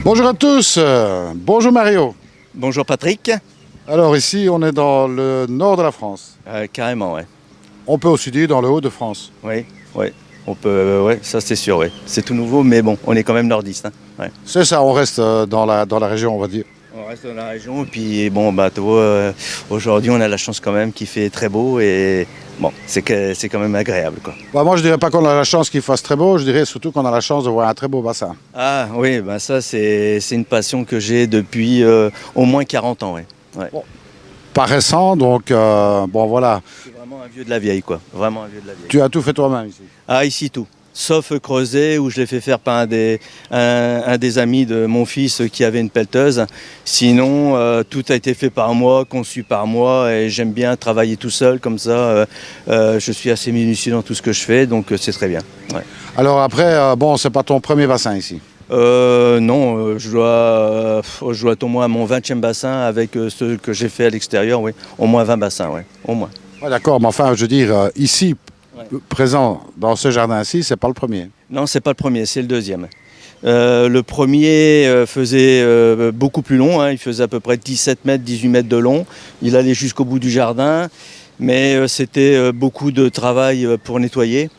Bonjour à tous, bonjour Mario. Bonjour Patrick. Alors ici on est dans le nord de la France. Carrément, ouais. On peut aussi dire dans le haut de France. Oui, ouais. On peut, ouais, ça c'est sûr, ouais. C'est tout nouveau, mais bon, on est quand même nordiste. Hein. Ouais. C'est ça, on reste dans la région on va dire. On reste dans la région, et puis bon, bah, tu vois, aujourd'hui on a la chance quand même qu'il fait très beau, et bon, c'est quand même agréable, quoi. Bah, moi je dirais pas qu'on a la chance qu'il fasse très beau, je dirais surtout qu'on a la chance de voir un très beau bassin. Ah oui, bah, ça c'est une passion que j'ai depuis au moins 40 ans, ouais. Ouais. Bon, pas récent, donc bon voilà. C'est vraiment un vieux de la vieille, quoi. Vraiment un vieux de la vieille. Tu as tout fait toi-même ici. Ah, ici tout. Sauf creuser, où je l'ai fait faire par un des amis de mon fils qui avait une pelleteuse. Sinon, tout a été fait par moi, conçu par moi, et j'aime bien travailler tout seul, comme ça. Je suis assez minutieux dans tout ce que je fais, donc c'est très bien. Ouais. Alors après, bon, c'est pas ton premier bassin ici. Non, je dois être au moins à mon 20e bassin avec ceux que j'ai fait à l'extérieur, oui. Au moins 20 bassins, oui, au moins. Ouais, d'accord, mais enfin je veux dire, ici, Ouais. présent dans ce jardin-ci, c'est pas le premier. Non, c'est pas le premier, c'est le deuxième. Le premier faisait beaucoup plus long, hein, il faisait à peu près 17 mètres, 18 mètres de long. Il allait jusqu'au bout du jardin, mais c'était beaucoup de travail pour nettoyer.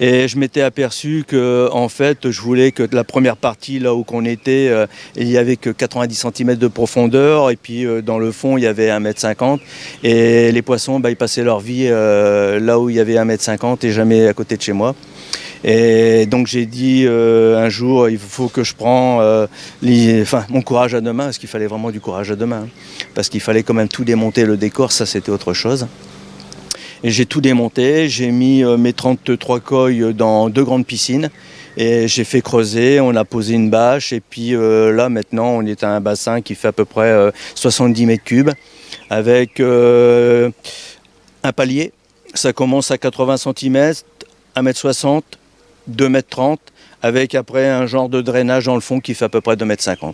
Et je m'étais aperçu que, en fait, je voulais que la première partie, là où qu'on était, il n'y avait que 90 cm de profondeur, et puis dans le fond, il y avait 1,50 m. Et les poissons, bah, ils passaient leur vie là où il y avait 1,50 m et jamais à côté de chez moi. Et donc j'ai dit un jour, il faut que je prends mon courage à deux mains, parce qu'il fallait vraiment du courage à deux mains, hein, parce qu'il fallait quand même tout démonter, le décor, ça c'était autre chose. Et j'ai tout démonté, j'ai mis mes 33 coils dans 2 grandes piscines et j'ai fait creuser, on a posé une bâche, et puis là maintenant on est à un bassin qui fait à peu près 70 mètres cubes avec un palier. Ça commence à 80 cm, 1,60 m, 2,30 m, avec après un genre de drainage dans le fond qui fait à peu près 2,50 m.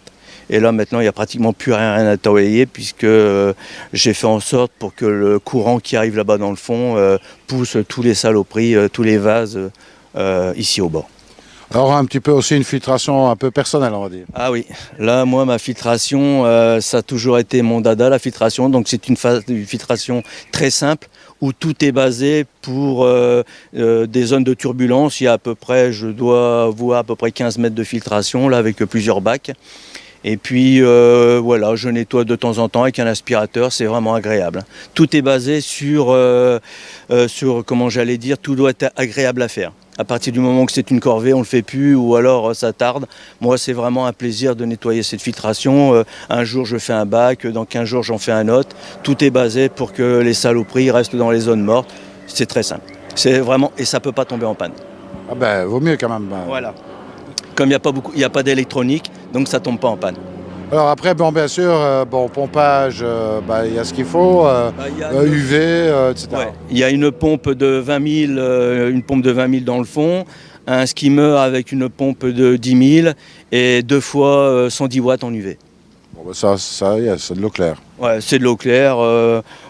Et là maintenant il n'y a pratiquement plus rien à nettoyer, puisque j'ai fait en sorte pour que le courant qui arrive là-bas dans le fond pousse tous les saloperies, tous les vases ici au bord. Alors un petit peu aussi une filtration un peu personnelle on va dire. Ah oui, là moi ma filtration, ça a toujours été mon dada, la filtration. Donc c'est une filtration très simple où tout est basé pour des zones de turbulence. Il y a à peu près, je dois avoir à peu près 15 mètres de filtration là avec plusieurs bacs. Et puis voilà, je nettoie de temps en temps avec un aspirateur, c'est vraiment agréable. Tout est basé sur comment j'allais dire, tout doit être agréable à faire. À partir du moment que c'est une corvée, on ne le fait plus, ou alors ça tarde. Moi, c'est vraiment un plaisir de nettoyer cette filtration. Un jour, je fais un bac, dans 15 jours, j'en fais un autre. Tout est basé pour que les saloperies restent dans les zones mortes. C'est très simple. C'est vraiment, et ça ne peut pas tomber en panne. Ah ben, vaut mieux quand même. Voilà. Comme il n'y a pas d'électronique, donc ça ne tombe pas en panne. Alors après, bon, bien sûr, bon, pompage, il y a ce qu'il faut, UV, etc. Ouais. Il y a une pompe de 20 000, une pompe de 20 000 dans le fond, un skimmer avec une pompe de 10 000 et 2 fois 110 watts en UV. Bon, ben, ça c'est de l'eau claire. Ouais, c'est de l'eau claire,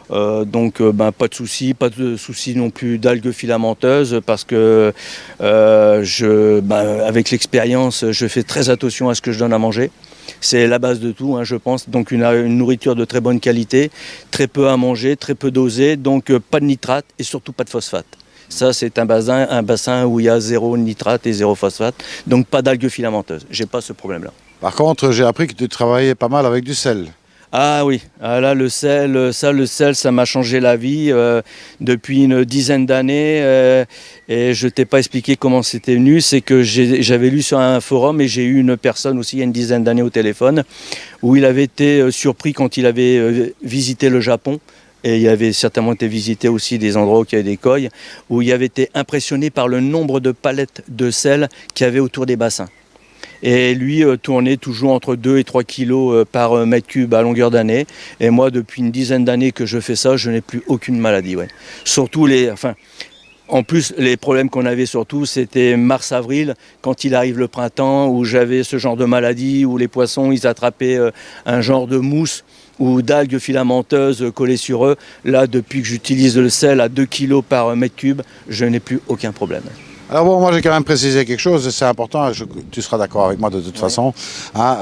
donc pas de souci non plus d'algues filamenteuses, parce que avec l'expérience, je fais très attention à ce que je donne à manger. C'est la base de tout, hein, je pense. Donc une nourriture de très bonne qualité, très peu à manger, très peu dosé, donc pas de nitrate et surtout pas de phosphate. Ça, c'est un bassin où il y a 0 nitrate et 0 phosphate, donc pas d'algues filamenteuses. J'ai pas ce problème-là. Par contre, j'ai appris que tu travaillais pas mal avec du sel. Ah oui, ah là le sel, ça m'a changé la vie depuis une dizaine d'années, et je t'ai pas expliqué comment c'était venu. C'est que j'avais lu sur un forum, et j'ai eu une personne aussi il y a une dizaine d'années au téléphone, où il avait été surpris quand il avait visité le Japon. Et il avait certainement été visité aussi des endroits où il y avait des coils, où il avait été impressionné par le nombre de palettes de sel qu'il y avait autour des bassins. Et lui tournait toujours entre 2 et 3 kilos par mètre cube à longueur d'année. Et moi, depuis une dizaine d'années que je fais ça, je n'ai plus aucune maladie. Ouais. Surtout en plus, les problèmes qu'on avait surtout, c'était mars-avril, quand il arrive le printemps, où j'avais ce genre de maladie, où les poissons, ils attrapaient un genre de mousse ou d'algues filamenteuses collées sur eux. Là, depuis que j'utilise le sel à 2 kilos par mètre cube, je n'ai plus aucun problème. Alors bon, moi j'ai quand même précisé quelque chose, et c'est important, tu seras d'accord avec moi de toute façon. Hein,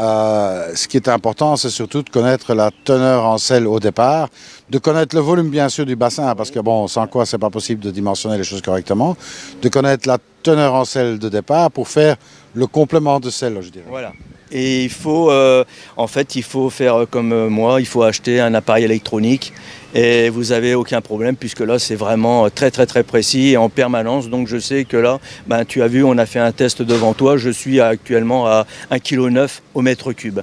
ce qui est important, c'est surtout de connaître la teneur en sel au départ, de connaître le volume bien sûr du bassin, parce que bon, sans quoi c'est pas possible de dimensionner les choses correctement, de connaître la teneur en sel de départ pour faire le complément de sel, je dirais. Voilà. Et il faut, en fait, il faut faire comme moi, il faut acheter un appareil électronique et vous n'avez aucun problème puisque là, c'est vraiment très, très, très précis et en permanence. Donc, je sais que là, ben, tu as vu, on a fait un test devant toi. Je suis actuellement à 1,9 kg au mètre cube.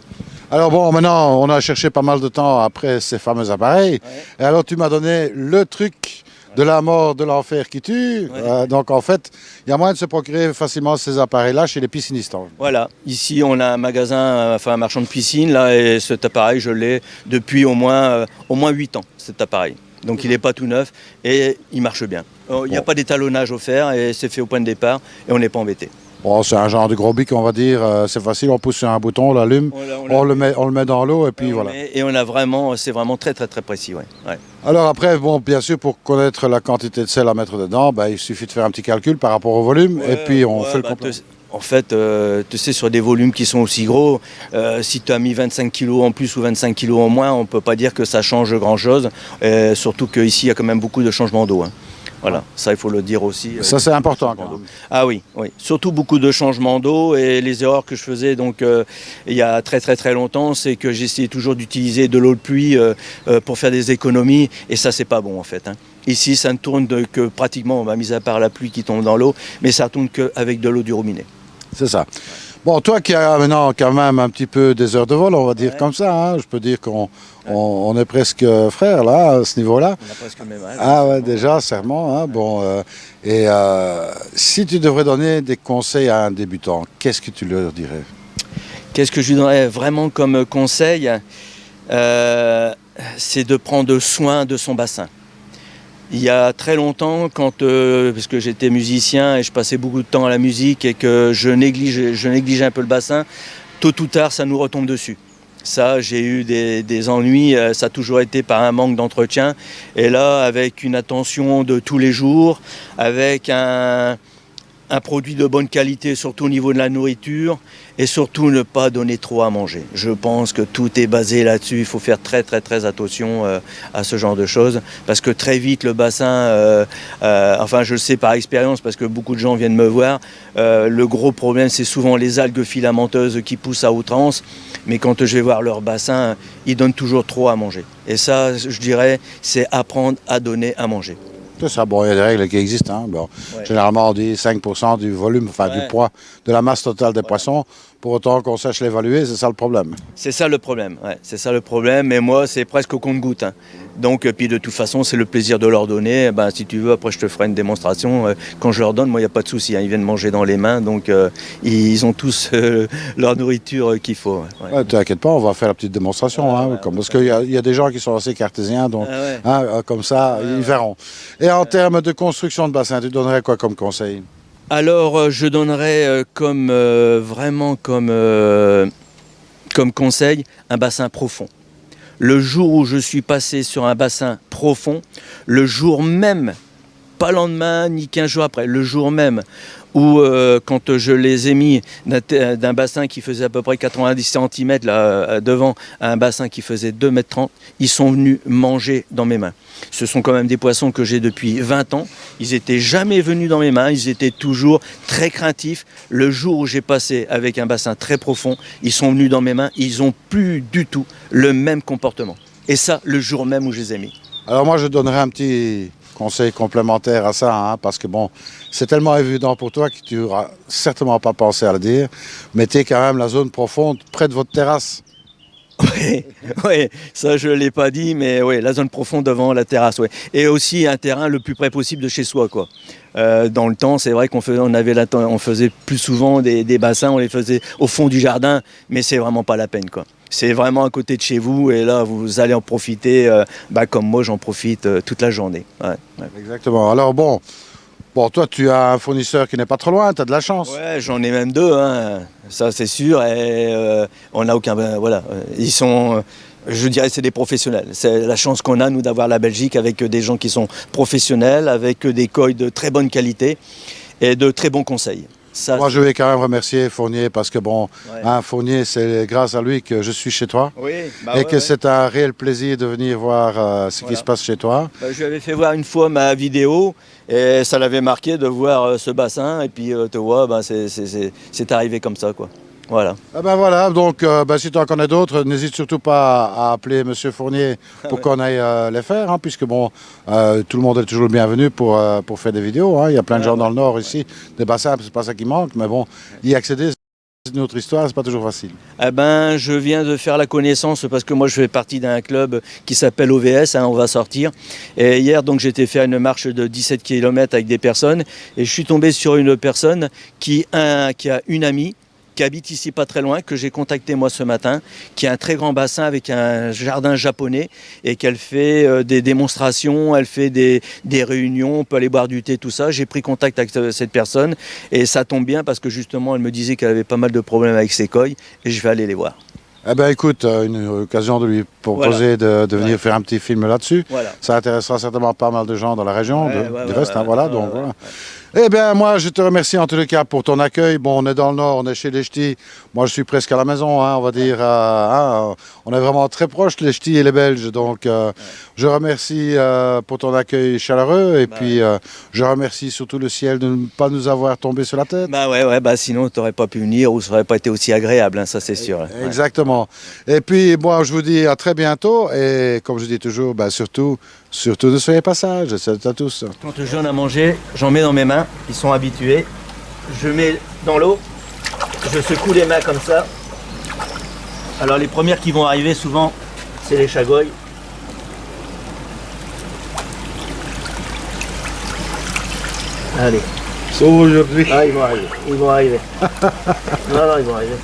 Alors bon, maintenant, on a cherché pas mal de temps après ces fameux appareils. Ouais. Et alors, tu m'as donné le truc de la mort, de l'enfer qui tue. Ouais. Donc en fait, il y a moyen de se procurer facilement ces appareils-là chez les piscinistes. Voilà, ici on a un magasin, enfin un marchand de piscine, là, et cet appareil, je l'ai depuis au moins 8 ans, cet appareil. Donc il n'est pas tout neuf et il marche bien. Il n'y a pas d'étalonnage offert et c'est fait au point de départ et on n'est pas embêté. Bon, c'est un genre de gros bic, on va dire. C'est facile, on pousse sur un bouton, on l'allume, on le met dans l'eau et puis voilà. Et on a vraiment, c'est vraiment très très très précis, ouais. Alors après, bon, bien sûr, pour connaître la quantité de sel à mettre dedans, il suffit de faire un petit calcul par rapport au volume et puis on fait le complément. En fait, tu sais, sur des volumes qui sont aussi gros, si tu as mis 25 kg en plus ou 25 kg en moins, on ne peut pas dire que ça change grand-chose. Surtout qu'ici, il y a quand même beaucoup de changements d'eau. Voilà, ça il faut le dire aussi. Ça c'est important quand même. Ah oui, oui, surtout beaucoup de changements d'eau et les erreurs que je faisais donc il y a très très très longtemps, c'est que j'essayais toujours d'utiliser de l'eau de pluie pour faire des économies et ça c'est pas bon en fait. Ici ça ne tourne que pratiquement, mis à part la pluie qui tombe dans l'eau, mais ça tourne qu'avec de l'eau du robinet. C'est ça. Bon, toi qui as maintenant quand même un petit peu des heures de vol, on va dire comme ça, je peux dire qu'on est presque frères là, à ce niveau-là. On a presque le même âge. Ah ouais, déjà, serment. Bon, si tu devrais donner des conseils à un débutant, qu'est-ce que tu leur dirais? Qu'est-ce que je lui donnerais vraiment comme conseil? C'est de prendre soin de son bassin. Il y a très longtemps, parce que j'étais musicien et je passais beaucoup de temps à la musique et que je négligeais un peu le bassin, tôt ou tard, ça nous retombe dessus. Ça, j'ai eu des ennuis, ça a toujours été par un manque d'entretien. Et là, avec une attention de tous les jours, avec un produit de bonne qualité, surtout au niveau de la nourriture, et surtout ne pas donner trop à manger. Je pense que tout est basé là-dessus. Il faut faire très très très attention à ce genre de choses, parce que très vite le bassin, enfin je le sais par expérience, parce que beaucoup de gens viennent me voir, le gros problème c'est souvent les algues filamenteuses qui poussent à outrance, mais quand je vais voir leur bassin, ils donnent toujours trop à manger. Et ça, je dirais, c'est apprendre à donner à manger. C'est ça, bon, il y a des règles qui existent. Bon, ouais. Généralement, on dit 5% du volume, enfin du poids, de la masse totale des poissons. Pour autant qu'on sache l'évaluer, c'est ça le problème. C'est ça le problème, c'est ça le problème. Mais moi, c'est presque au compte-goutte. Donc, puis de toute façon, c'est le plaisir de leur donner. Si tu veux, après, je te ferai une démonstration. Quand je leur donne, moi, il n'y a pas de souci. Ils viennent manger dans les mains. Donc, ils ont tous leur nourriture qu'il faut. Ouais, t'inquiète pas, on va faire la petite démonstration. Parce qu'il y a des gens qui sont assez cartésiens. Donc, comme ça, ils verront. Et en termes de construction de bassin, tu donnerais quoi comme conseil? Alors, je donnerais vraiment comme conseil un bassin profond. Le jour où je suis passé sur un bassin profond, le jour même, pas le lendemain ni 15 jours après, le jour même où quand je les ai mis d'un bassin qui faisait à peu près 90 cm là, devant un bassin qui faisait 2,30 m, ils sont venus manger dans mes mains. Ce sont quand même des poissons que j'ai depuis 20 ans. Ils n'étaient jamais venus dans mes mains, ils étaient toujours très craintifs. Le jour où j'ai passé avec un bassin très profond, ils sont venus dans mes mains, ils n'ont plus du tout le même comportement. Et ça, le jour même où je les ai mis. Alors moi, je donnerais un petit conseil complémentaire à ça, parce que bon, c'est tellement évident pour toi que tu n'auras certainement pas pensé à le dire. Mettez quand même la zone profonde près de votre terrasse. Oui, ça je ne l'ai pas dit, mais oui, la zone profonde devant la terrasse. Ouais. Et aussi un terrain le plus près possible de chez soi, quoi. Dans le temps, c'est vrai qu'on faisait plus souvent des bassins, on les faisait au fond du jardin, mais c'est vraiment pas la peine, quoi. C'est vraiment à côté de chez vous et là, vous allez en profiter, comme moi, j'en profite toute la journée. Ouais. Exactement. Alors bon, toi, tu as un fournisseur qui n'est pas trop loin, tu as de la chance. Ouais, j'en ai même deux, ça c'est sûr, et on n'a aucun... voilà, ils sont... je dirais que c'est des professionnels. C'est la chance qu'on a, nous, d'avoir la Belgique avec des gens qui sont professionnels, avec des coils de très bonne qualité. et de très bons conseils. Ça, Moi, je vais quand même remercier Fournier parce que bon, Ouais. Fournier, c'est grâce à lui que je suis chez toi oui, et que c'est un réel plaisir de venir voir ce qui Voilà. se passe chez toi. Je lui avais fait voir une fois ma vidéo et ça l'avait marqué de voir ce bassin et puis te voir, c'est arrivé comme ça, quoi. Voilà. Ah ben voilà, donc si tu en connais d'autres, n'hésite surtout pas à appeler Monsieur Fournier pour qu'on aille les faire, hein, puisque bon, tout le monde est toujours le bienvenu pour faire des vidéos. Hein. Il y a plein de gens dans le Nord ici, des bassins, c'est pas ça qui manque, mais bon, y accéder, c'est une autre histoire, c'est pas toujours facile. Eh ben, je viens de faire la connaissance parce que moi je fais partie d'un club qui s'appelle OVS, hein, on va sortir. Et hier donc j'étais fait une marche de 17 km avec des personnes et je suis tombé sur une personne qui a une amie qui habite ici pas très loin, que j'ai contacté moi ce matin, qui a un très grand bassin avec un jardin japonais et qu'elle fait des démonstrations, elle fait des réunions, on peut aller boire du thé, tout ça. J'ai pris contact avec cette personne et ça tombe bien parce que justement elle me disait qu'elle avait pas mal de problèmes avec ses couilles et je vais aller les voir. Eh ben écoute, une occasion de lui proposer de venir faire un petit film là-dessus. Voilà. Ça intéressera certainement pas mal de gens dans la région, du reste, hein, voilà. Donc voilà. Ouais. Eh bien, moi, je te remercie en tous les cas pour ton accueil. Bon, on est dans le Nord, on est chez les Ch'tis. Moi, je suis presque à la maison, hein, on va dire. On est vraiment très proches, les Ch'tis et les Belges. Donc, je remercie pour ton accueil chaleureux. Et puis, je remercie surtout le ciel de ne pas nous avoir tombé sur la tête. Sinon, tu n'aurais pas pu venir ou ça n'aurait pas été aussi agréable, hein, ça c'est sûr. Exactement. Et puis, moi, je vous dis à très bientôt. Et comme je dis toujours, surtout ne soyez pas sages. Salut à tous. Quand je donne à manger, j'en mets dans mes mains, ils sont habitués. Je mets dans l'eau, je secoue les mains comme ça. Alors les premières qui vont arriver souvent, c'est les chagouilles. Allez. Sauf aujourd'hui. Ah, ils vont arriver. Ils vont arriver. Non, ils vont arriver.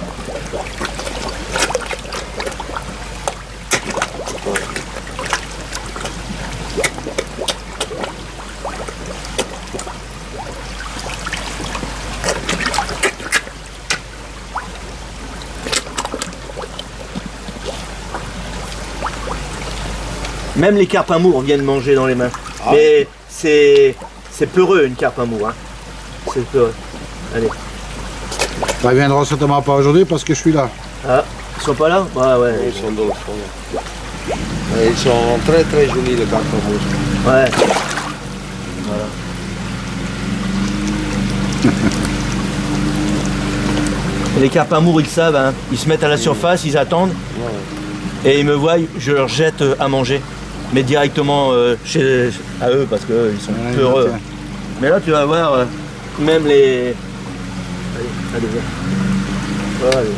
Même les carpes amours viennent manger dans les mains. Ah. Mais c'est peureux une carpe amour. Hein. C'est peureux. Allez. Ils viendront certainement pas aujourd'hui parce que je suis là. Ah, ils sont pas là? Ouais. Ils sont dans le fond. Ils sont très très jolis les carpes amour. Ouais. Voilà. Les carpes amour, ils savent, hein. Ils se mettent à la surface, ils attendent. Ouais. Et ils me voient, je leur jette à manger. Mais directement à eux parce qu'ils sont peureux. Mais là tu vas voir, même les... Allez, viens. Allez.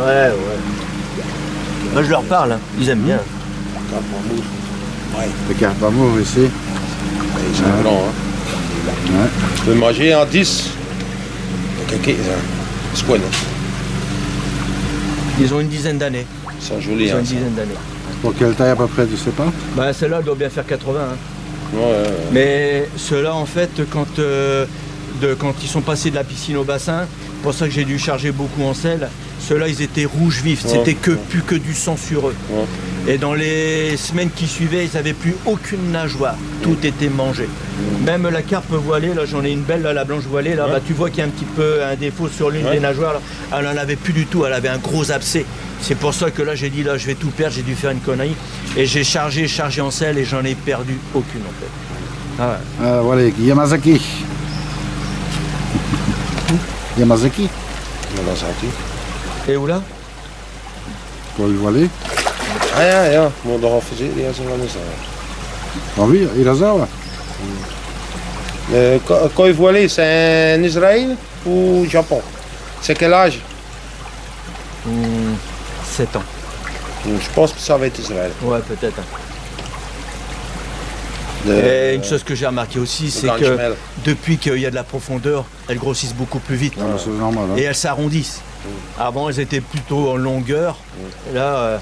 Ouais. Moi je leur parle, hein. Ils aiment bien. Carpe amour. Ouais. Les carpes amour ici. Ils sont grands, hein. Ouais. Tu peux manger en 10. C'est quoi, là? Ils ont une dizaine d'années. Ils sont jolis, Ils ont hein. une dizaine d'années. Pour quelle taille à peu près, tu sais pas? Celle-là doit bien faire 80. Hein. Ouais. Mais ceux-là, en fait, quand ils sont passés de la piscine au bassin, c'est pour ça que j'ai dû charger beaucoup en sel, ceux-là, ils étaient rouges vifs. C'était plus que du sang sur eux. Ouais. Et dans les semaines qui suivaient, ils n'avaient plus aucune nageoire. Tout était mangé. Même la carpe voilée, là j'en ai une belle, là, la blanche voilée, là, tu vois qu'il y a un petit peu un défaut sur l'une des nageoires. Là. Elle n'en avait plus du tout, elle avait un gros abcès. C'est pour ça que là j'ai dit, là je vais tout perdre, j'ai dû faire une connerie. Et j'ai chargé en sel et j'en ai perdu aucune en fait. Ah ouais. Voilà, Yamazaki. Yamazaki. Et où là? Pour le voiler. Ja, maar daar afgezet, ja, zo lang is dat. Oui, Irazawa. Quand ils voilés, c'est en Israël ou Japon? C'est quel âge? 7 ans. Je pense que ça va être Israël. Ouais, peut-être. Et une chose que j'ai remarqué aussi, c'est que depuis qu'il y a de la profondeur, elles grossissent beaucoup plus vite. C'est normal, hein. Et elles s'arrondissent. Avant, elles étaient plutôt en longueur. Et là,